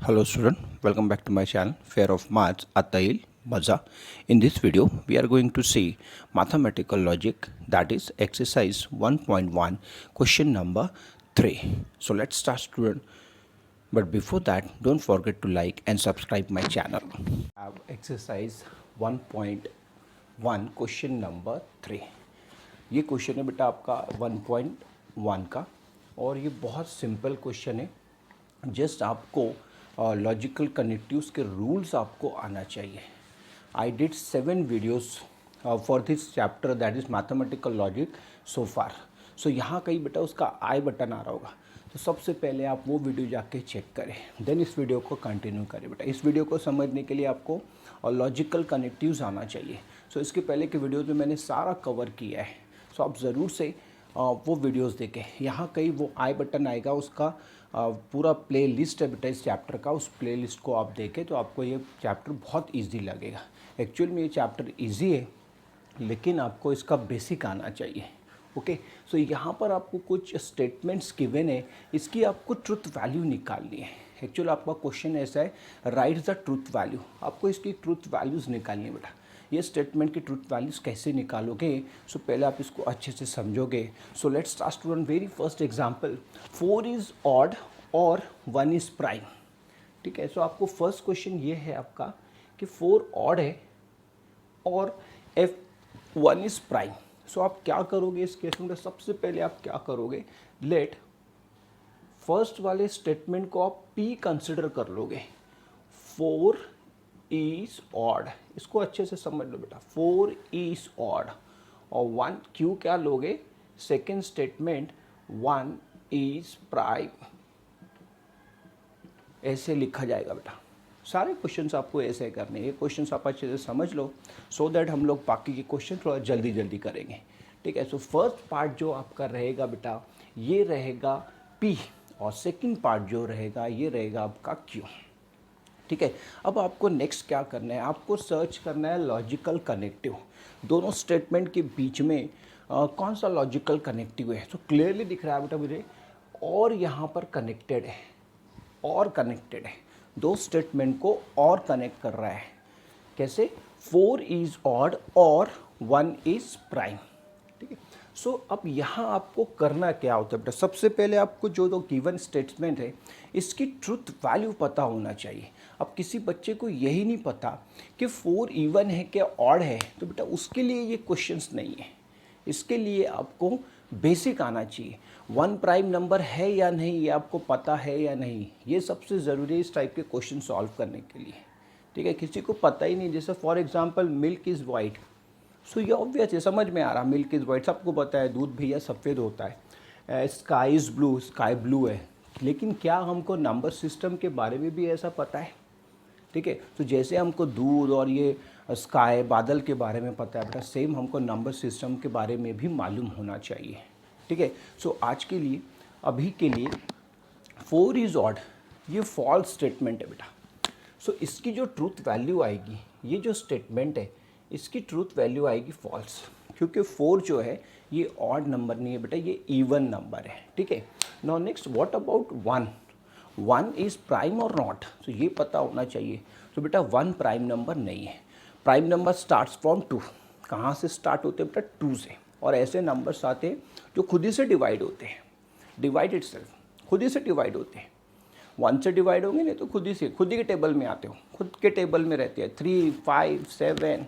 Hello student, welcome back to my channel Fair of Maths Atail Maza. In this video we are going to see mathematical logic, that is exercise 1.1 question number 3. So let's start student, but before that don't forget to like and subscribe my channel. I have exercise 1.1 question number 3. ये question है बेटा आपका 1.1 का और ये बहुत simple question है. Just आपको लॉजिकल कनेक्टिव्स के रूल्स आपको आना चाहिए. I did 7 videos for this chapter, that is mathematical logic so far. So यहाँ कहीं बेटा उसका आई बटन आ रहा होगा, तो सबसे पहले आप वो वीडियो जाके चेक करें, देन इस वीडियो को कंटिन्यू करें. बेटा इस वीडियो को समझने के लिए आपको लॉजिकल कनेक्टिव्स आना चाहिए. सो इसके पहले के वीडियोज़ में मैंने सारा कवर किया है, सो आप ज़रूर से वो वीडियोस देखें. यहाँ कहीं वो आई बटन आएगा, उसका पूरा प्ले लिस्ट है बेटा इस चैप्टर का. उस प्ले लिस्ट को आप देखें तो आपको ये चैप्टर बहुत इजी लगेगा. एक्चुअल में ये चैप्टर इजी है, लेकिन आपको इसका बेसिक आना चाहिए. ओके, सो यहाँ पर आपको कुछ स्टेटमेंट्स गिवन है, इसकी आपको ट्रुथ वैल्यू निकालनी है. एक्चुअल आपका क्वेश्चन ऐसा है, राइट द ट्रुथ वैल्यू. आपको इसकी ट्रुथ वैल्यूज़ निकालनी है बेटा. ये स्टेटमेंट की ट्रुथ वैल्यूज़ कैसे निकालोगे, सो पहले आप इसको अच्छे से समझोगे. So let's start student. Very first example, 4 is odd और 1 इज़ प्राइम. ठीक है, सो आपको फर्स्ट क्वेश्चन ये है आपका कि 4 ऑड है और F1 इज़ प्राइम. सो आप क्या करोगे इस केस में? सबसे पहले आप क्या करोगे, लेट फर्स्ट वाले स्टेटमेंट को आप P कंसिडर कर लोगे. 4 इज ऑड, इसको अच्छे से समझ लो बेटा. 4 इज ऑड और 1 क्यू क्या लोगे, सेकेंड स्टेटमेंट 1 इज प्राइम. ऐसे लिखा जाएगा बेटा. सारे क्वेश्चंस आपको ऐसे करने हैं. ये क्वेश्चंस आप अच्छे से समझ लो, सो दैट हम लोग बाकी के क्वेश्चन थोड़ा जल्दी जल्दी करेंगे. ठीक है, सो फर्स्ट पार्ट जो आपका रहेगा बेटा, ये रहेगा P और सेकंड पार्ट जो रहेगा ये रहेगा आपका Q. ठीक है, अब आपको नेक्स्ट क्या करना है, आपको सर्च करना है लॉजिकल कनेक्टिव. दोनों स्टेटमेंट के बीच में कौन सा लॉजिकल कनेक्टिव है. तो क्लियरली दिख रहा है बेटा मुझे, और यहाँ पर कनेक्टेड है, और कनेक्टेड है. दो स्टेटमेंट को और कनेक्ट कर रहा है. कैसे? 4 इज ऑड और 1 इज प्राइम. ठीक है, सो अब यहाँ आपको करना क्या होता है बेटा, सबसे पहले आपको जो गिवन स्टेटमेंट है इसकी ट्रुथ वैल्यू पता होना चाहिए. अब किसी बच्चे को यही नहीं पता कि 4 इवन है क्या ऑड है, तो बेटा उसके लिए ये क्वेश्चंस नहीं है. इसके लिए आपको बेसिक आना चाहिए. 1 प्राइम नंबर है या नहीं ये आपको पता है या नहीं, ये सबसे ज़रूरी है इस टाइप के क्वेश्चन सॉल्व करने के लिए. ठीक है, किसी को पता ही नहीं, जैसे for example milk is white. So ये ऑब्वियस है, समझ में आ रहा, मिल्क इज़ वाइट सबको पता है, दूध भैया सफ़ेद होता है. Sky is blue, sky blue है. लेकिन क्या हमको नंबर सिस्टम के बारे में भी ऐसा पता है? ठीक है, तो जैसे हमको दूध और ये स्काई बादल के बारे में पता है बेटा, सेम हमको नंबर सिस्टम के बारे में भी मालूम होना चाहिए. ठीक है, सो आज के लिए, अभी के लिए 4 इज़ ऑड ये फॉल्स स्टेटमेंट है बेटा. सो इसकी जो ट्रूथ वैल्यू आएगी, ये जो स्टेटमेंट है इसकी ट्रूथ वैल्यू आएगी फॉल्स, क्योंकि 4 जो है ये ऑड नंबर नहीं है बेटा, ये इवन नंबर है. ठीक है, now next what about 1 is prime और नॉट. तो ये पता होना चाहिए. तो बेटा 1 प्राइम नंबर नहीं है. Prime number starts from 2. कहाँ से स्टार्ट होते हैं बेटा? 2 से. और ऐसे नंबर्स आते हैं जो खुद ही से डिवाइड होते हैं, डिवाइड इटसेल्फ, खुद ही से डिवाइड होते हैं. 1 से डिवाइड होंगे नहीं तो खुद ही से, खुद ही के टेबल में आते हो, खुद के टेबल में रहते हैं. 3, 5, 7,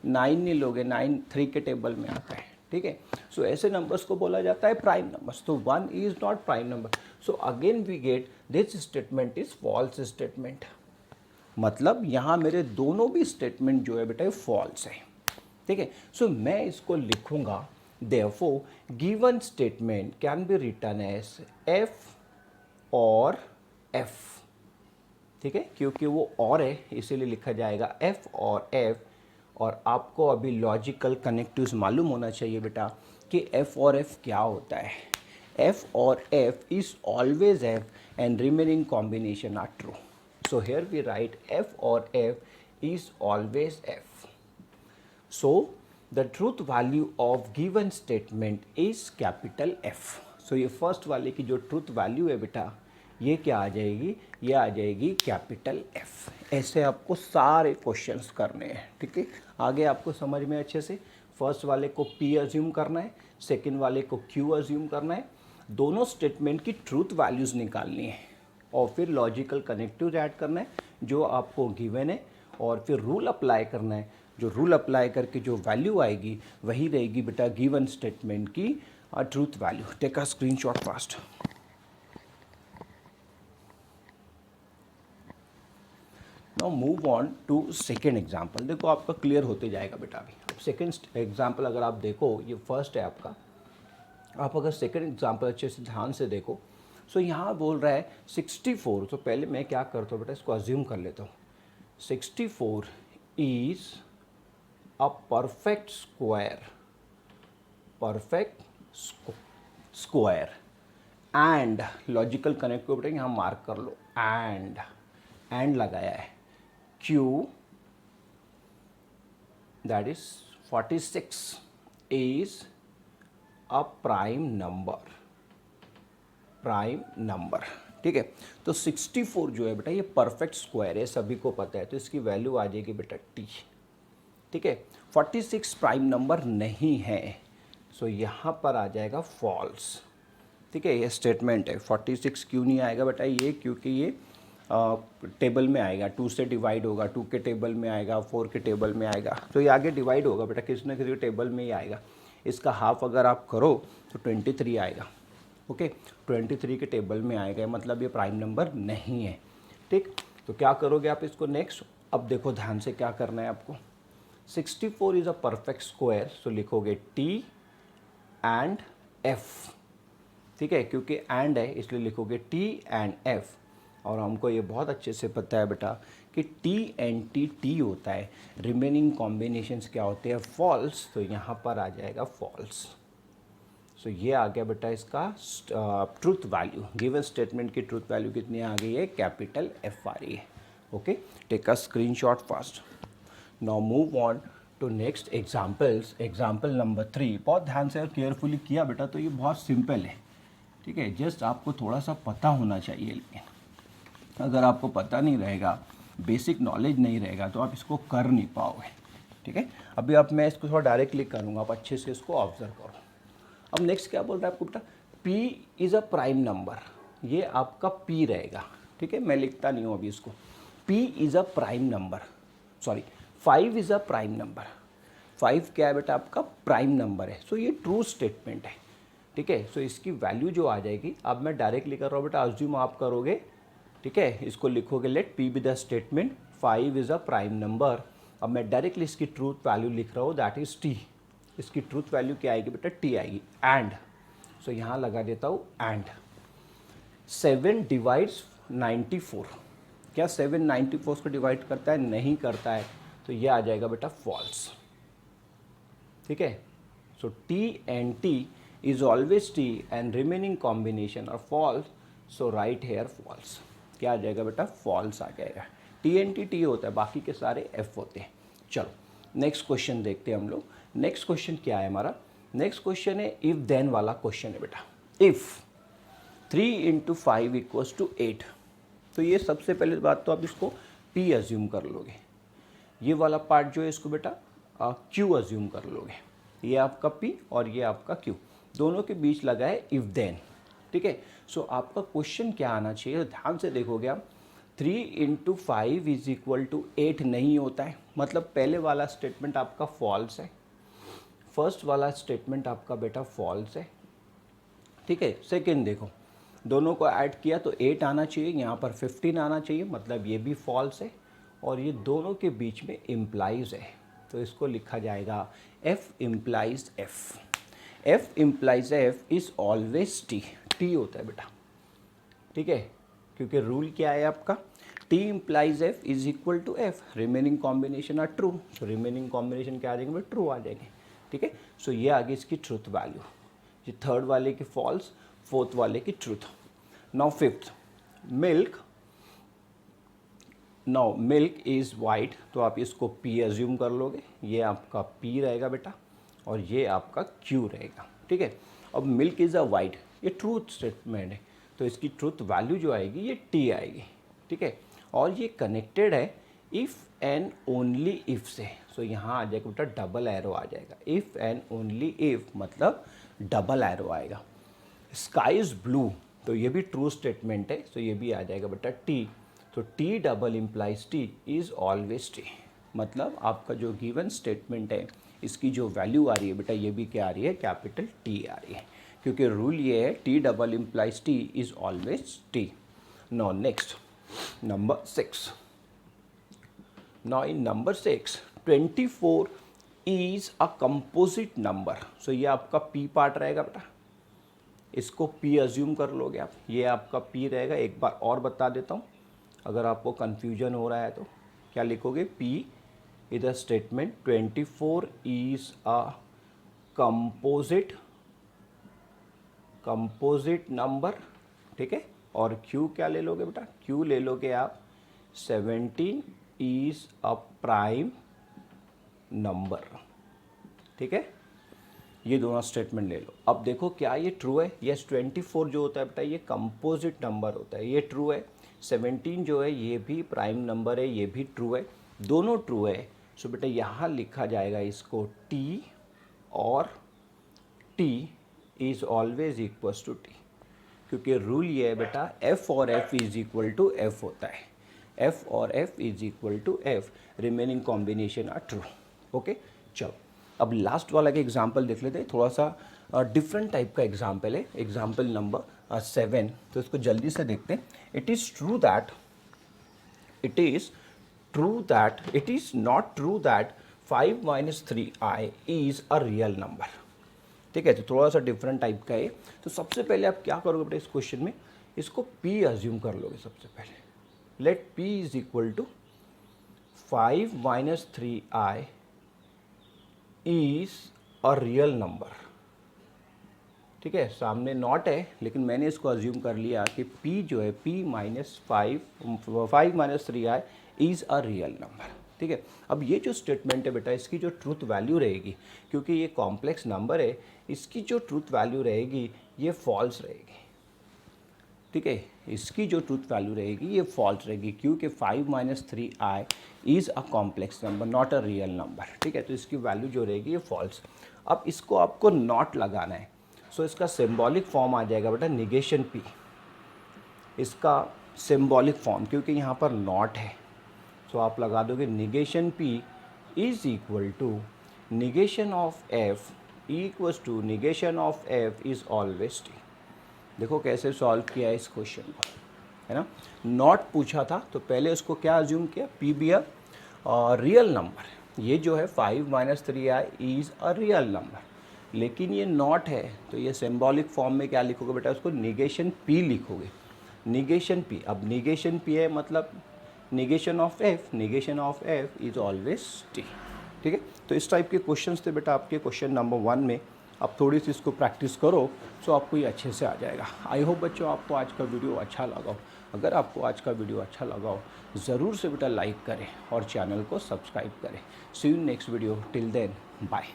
9 नहीं लोगे, 9 3 के टेबल में आता है. ठीक है, सो ऐसे नंबर्स को बोला जाता है प्राइम नंबर्स. तो 1 is not prime number. So again we get this statement is false statement. मतलब यहाँ मेरे दोनों भी स्टेटमेंट जो है बेटा ये फॉल्स है. ठीक है, सो मैं इसको लिखूँगा, therefore given statement can be written as F और F. ठीक है, क्योंकि वो और है इसीलिए लिखा जाएगा F और F. और आपको अभी लॉजिकल कनेक्टिव्स मालूम होना चाहिए बेटा कि F और F क्या होता है. F और F is always F and remaining combination are true. So here we write F और F is always F. So the truth value of given statement is capital F. सो ये first वाले की जो ट्रूथ वैल्यू है बेटा ये क्या आ जाएगी, ये आ जाएगी कैपिटल एफ। ऐसे आपको सारे क्वेश्चंस करने हैं, ठीक है। आगे आपको समझ में अच्छे से, फर्स्ट वाले को पी अज्यूम करना है, सेकंड वाले को क्यू अज्यूम करना है, दोनों स्टेटमेंट की ट्रूथ वैल्यूज़ निकालनी है और फिर लॉजिकल कनेक्टिव ऐड करना है जो आपको गिवन है, और फिर रूल अप्लाई करना है। जो रूल अप्लाई करके जो वैल्यू आएगी वही रहेगी बेटा गिवन स्टेटमेंट की truth value. Take a screenshot fast. Now move on to second example. देखो आपका क्लियर होते जाएगा बेटा। अभी अब सेकेंड एग्जाम्पल अगर आप देखो, ये फर्स्ट है आपका, आप अगर सेकेंड एग्जाम्पल अच्छे से ध्यान से देखो, सो यहाँ बोल रहा है 64। तो पहले मैं क्या करता हूँ बेटा, इसको अज्यूम कर लेता हूँ। 64 is a perfect square, perfect square and logical connect को बेटा यहाँ मार्क कर लो, एंड लगाया है, Q that is 46 is a prime number, prime number, ठीक है। तो 64 जो है बेटा ये परफेक्ट स्क्वायर है, सभी को पता है, तो इसकी वैल्यू आ जाएगी बेटा T, ठीक है। 46 प्राइम नंबर नहीं है, सो यहाँ पर आ जाएगा फॉल्स, ठीक है। ये स्टेटमेंट है। 46 क्यों नहीं आएगा बेटा, ये क्योंकि ये टेबल में आएगा, 2 से डिवाइड होगा, 2 के टेबल में आएगा, 4 के टेबल में आएगा, तो ये आगे डिवाइड होगा बेटा, किसी न किसी टेबल में ही आएगा। इसका हाफ अगर आप करो तो 23 आएगा, ओके। 23 के टेबल में आएगा, मतलब ये प्राइम नंबर नहीं है, ठीक। तो क्या करोगे आप इसको नेक्स्ट, अब देखो ध्यान से क्या करना है आपको। 64 इज़ अ परफेक्ट स्क्वायर, सो लिखोगे T एंड F, ठीक है, क्योंकि एंड है इसलिए लिखोगे T एंड F। और हमको ये बहुत अच्छे से पता है बेटा कि T एंड T होता है, रिमेनिंग कॉम्बिनेशंस क्या होते हैं, फॉल्स, तो यहाँ पर आ जाएगा फॉल्स। सो ये आ गया बेटा इसका ट्रूथ वैल्यू। गिवन स्टेटमेंट की ट्रूथ वैल्यू कितनी आ गई है, कैपिटल F आ रही है, okay. Take a screenshot fast. Now move on to next examples. Example number 3 बहुत ध्यान से और केयरफुली किया बेटा, तो ये बहुत सिंपल है, ठीक है। जस्ट आपको थोड़ा सा पता होना चाहिए, लेकिन अगर आपको पता नहीं रहेगा, बेसिक नॉलेज नहीं रहेगा, तो आप इसको कर नहीं पाओगे, ठीक है। अभी अब मैं इसको थोड़ा डायरेक्टली करूँगा, आप अच्छे से इसको ऑब्जर्व करो। अब नेक्स्ट क्या बोल रहा है आपको बेटा, P is a prime number, ये आपका P रहेगा, ठीक है। मैं लिखता नहीं हूँ अभी इसको। P is a prime number, sorry 5 is a prime number. 5 क्या है बेटा, आपका प्राइम नंबर है, सो ये ट्रू स्टेटमेंट है, ठीक है। सो इसकी वैल्यू जो आ जाएगी, अब मैं डायरेक्टली कर रहा हूँ बेटा, अज्यूम आप करोगे, ठीक है। इसको लिखोगे let P be the statement, 5 is a prime number. अब मैं डायरेक्टली इसकी ट्रूथ वैल्यू लिख रहा हूँ, दैट इज़ T। इसकी ट्रूथ वैल्यू क्या आएगी बेटा, T आएगी, एंड, सो यहाँ लगा देता हूँ एंड 7 डिवाइड्स 94। क्या 7 94 को डिवाइड करता है, नहीं करता है, तो ये आ जाएगा बेटा फॉल्स, ठीक है। So T and T is always T and remaining combination are false, so write here false. क्या आ जाएगा बेटा, फॉल्स आ जाएगा। T एंड T होता है, बाकी के सारे F होते हैं। चलो नेक्स्ट क्वेश्चन देखते हैं हम लोग। नेक्स्ट क्वेश्चन क्या है हमारा, नेक्स्ट क्वेश्चन है इफ देन वाला क्वेश्चन है बेटा। इफ 3 × 5 = 8, तो ये सबसे पहले बात तो आप इसको P अज्यूम कर लोगे, ये वाला पार्ट जो है इसको बेटा Q अज्यूम कर लोगे। ये आपका P और ये आपका Q, दोनों के बीच लगा है इफ देन, ठीक है। सो आपका क्वेश्चन क्या आना चाहिए, ध्यान से देखोगे आप, 3 × 5 = 8 नहीं होता है, मतलब पहले वाला स्टेटमेंट आपका फॉल्स है, फर्स्ट वाला स्टेटमेंट आपका बेटा फॉल्स है, ठीक है। सेकेंड देखो, दोनों को ऐड किया तो 8 आना चाहिए, यहाँ पर 15 आना चाहिए, मतलब ये भी फॉल्स है, और ये दोनों के बीच में इम्प्लाइज है, तो इसको लिखा जाएगा F implies F। F implies F is always T होता है बेटा, ठीक है, क्योंकि रूल क्या है आपका, T implies F = F, remaining combination are true, तो रिमेनिंग कॉम्बिनेशन क्या आ जाएंगे भाई, ट्रू आ जाएंगे, ठीक है। सो ये आगे इसकी ट्रूथ वैल्यू, ये थर्ड वाले की फॉल्स, फोर्थ वाले की truth. Now fifth, milk is white, तो आप इसको P अज्यूम कर लोगे, ये आपका P रहेगा बेटा और ये आपका Q रहेगा, ठीक है। अब मिल्क इज़ अ वाइट, ये ट्रूथ स्टेटमेंट है, तो इसकी ट्रूथ वैल्यू जो आएगी ये टी आएगी, ठीक है। और ये कनेक्टेड है इफ़ एंड ओनली इफ़ से, सो यहाँ आ जाएगा बेटा डबल एरो आ जाएगा, इफ़ एंड ओनली इफ़ मतलब डबल एरो आएगा। स्काई इज़ ब्लू, तो ये भी ट्रू स्टेटमेंट है, सो ये भी आ जाएगा बेटा टी। तो T double implies T is always T, मतलब आपका जो गिवन स्टेटमेंट है इसकी जो वैल्यू आ रही है बेटा ये भी क्या आ रही है, कैपिटल टी आ रही है, क्योंकि रूल ये है T double implies T is always T. Now next number 6। Now in number 6, 24 is a composite number. So ये आपका P पार्ट रहेगा बेटा, इसको P अज्यूम कर लोगे आप, ये आपका P रहेगा। एक बार और बता देता हूँ, अगर आपको कंफ्यूजन हो रहा है तो क्या लिखोगे, P is a statement 24 is a composite number, ठीक है। और Q क्या ले लोगे बेटा, Q ले लोगे आप 17 इज अ प्राइम नंबर, ठीक है। ये दोनों स्टेटमेंट ले लो। अब देखो क्या ये ट्रू है, यस 24 जो होता है बेटा ये कंपोजिट नंबर होता है, ये ट्रू है। 17 जो है ये भी प्राइम नंबर है, ये भी ट्रू है, दोनों ट्रू है। सो बेटा यहाँ लिखा जाएगा इसको टी, और T is always equals to T, क्योंकि रूल ये है बेटा एफ और F is equal to F होता है, एफ और F is equal to F, remaining combination are true. Okay, चलो अब लास्ट वाला के एग्जाम्पल देख लेते हैं, थोड़ा सा डिफरेंट टाइप का एग्जाम्पल है, एग्जाम्पल नंबर 7। तो इसको जल्दी से देखते हैं। It is not true that 5 - 3i is a real number, ठीक है। तो थोड़ा सा डिफरेंट टाइप का है। तो सबसे पहले आप क्या करोगे बेटा, इस क्वेश्चन में इसको P अज्यूम कर लोगे सबसे पहले। Let P is equal to 5 - 3i is a real number, ठीक है। सामने नॉट है लेकिन मैंने इसको अज्यूम कर लिया कि P जो है P - 5 - 3i is a real number, ठीक है। अब ये जो स्टेटमेंट है बेटा इसकी जो ट्रूथ वैल्यू रहेगी, क्योंकि ये कॉम्प्लेक्स नंबर है, इसकी जो ट्रूथ वैल्यू रहेगी ये फॉल्स रहेगी, ठीक है। इसकी जो ट्रूथ वैल्यू रहेगी ये फॉल्स रहेगी, क्योंकि 5 - 3i is a complex number not a real number, ठीक है। तो इसकी वैल्यू जो रहेगी ये फॉल्स। अब इसको आपको नॉट लगाना है, सो इसका सिंबॉलिक फॉर्म आ जाएगा बेटा निगेशन P, इसका सिंबॉलिक फॉर्म, क्योंकि यहाँ पर नॉट है, सो आप लगा दोगे negation P is equal to negation of F equals to negation of F is always T। देखो कैसे सॉल्व किया है इस क्वेश्चन को, है ना। नॉट पूछा था तो पहले उसको क्या अज्यूम किया, P be a real number, ये जो है 5 - 3i is a real number, लेकिन ये नॉट है तो ये सिंबॉलिक फॉर्म में क्या लिखोगे बेटा, उसको निगेशन P लिखोगे, निगेशन P। अब निगेशन P है मतलब negation of F is always T, ठीक है। तो इस टाइप के क्वेश्चंस थे बेटा आपके क्वेश्चन नंबर 1 में। आप थोड़ी सी इसको प्रैक्टिस करो तो आपको ये अच्छे से आ जाएगा। आई होप बच्चों आपको आज का वीडियो अच्छा लगा हो। अगर आपको आज का वीडियो अच्छा लगा हो ज़रूर से बेटा लाइक करें और चैनल को सब्सक्राइब करें। See you next video, till then bye.